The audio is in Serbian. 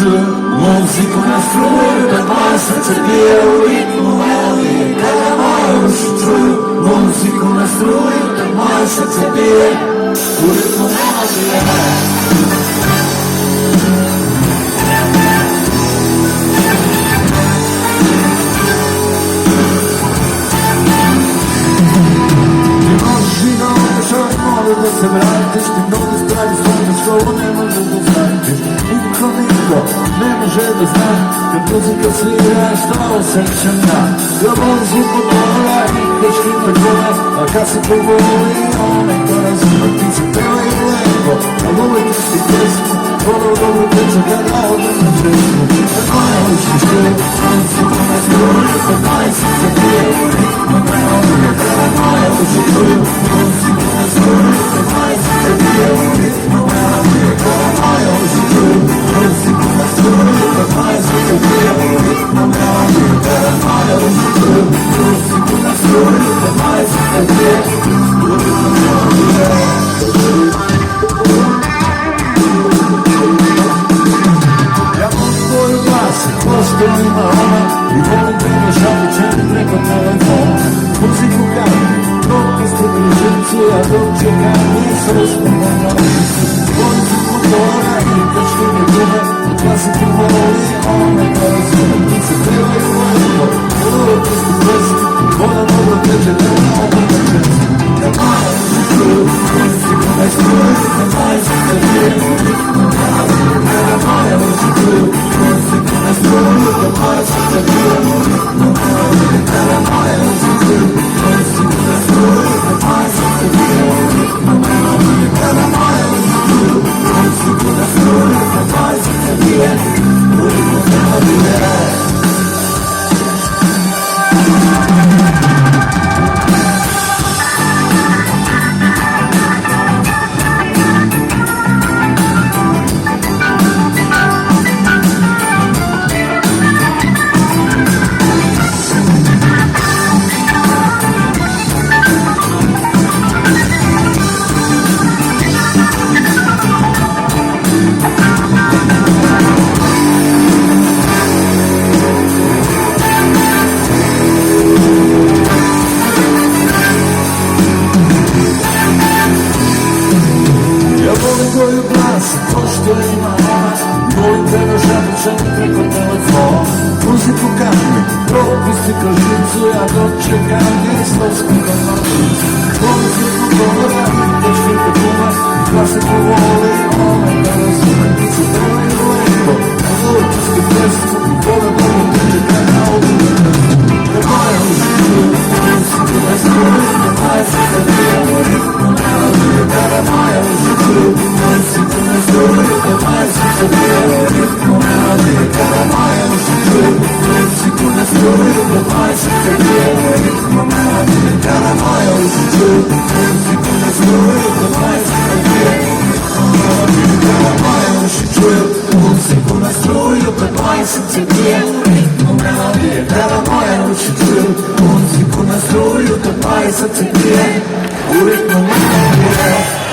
чую музыку настрою, добавься тебе у ритму мелодии. Когда мою чую музыку настрою, добавься тебе у ритму мелодии. Da se vratiš, ti mnogo stvari svoje što ne može da znatiš. Niko ne može da zna kad muzika svira šta osjećam ja. Ja volim zvuk motora i dečki me gole, a kad se povoli onaj ko razume, ti se pevaju lepo, a uvek isti pesmu, vrlo dobro priča kada odem na česmu. Tako ne učiš te, muziku na struju, kad majci se pije, ritmo melodije, kada moja uši čuju muziku na struju. Ima ona i volim da me šalučem preko telefona. Muziku kajem, propiste družincu, ja dok čekam nisam uspomena. Volim zvuk motora i dečki me gume, klasiku voli ona da razume. Ti se pevaju lepo, uvek isti pesmu, voda dobro teče da ne mogu da česmu. Da maja užiču, muziku ne struju, da maja se bije, ritmo melodije. Da maja užiču, muziku ne struju, da maja se bije, ritmo melodije. Da maja užiču, muziku ne struju, da maja se bije, ritmo melodije. Da maja užiču, muziku ne struju, da maja se bije, ritmo melodije. Koju glasi, ko što ima ona, volim da me šapućem preko telefona. Muziku kajem, propusti kroz žicu, ja dočekam istovsku domaćicu. Volim zvuk motora i dečki me gume, klasiku voli ona da razume. Ti se pevaju lepo, a uvek isti pesmu, voda dobro teče kada odem na česmu. Da moja užiču, muziku ne struju, da maja se bije, ritmo melodije. Da moja užiču, muziku ne struju, da maja se bije, ritmo melodije. Da moja užiču, muziku ne struju, da maja se bije, ritmo melodije. Da moja užiču, muziku ne struju, da maja se bije, ritmo melodije. Da moja užiču, muziku ne struju, da maja se bije, ritmo melodije. Da moja užiču, muziku ne struju, da maja se bije, u ritmo melodije.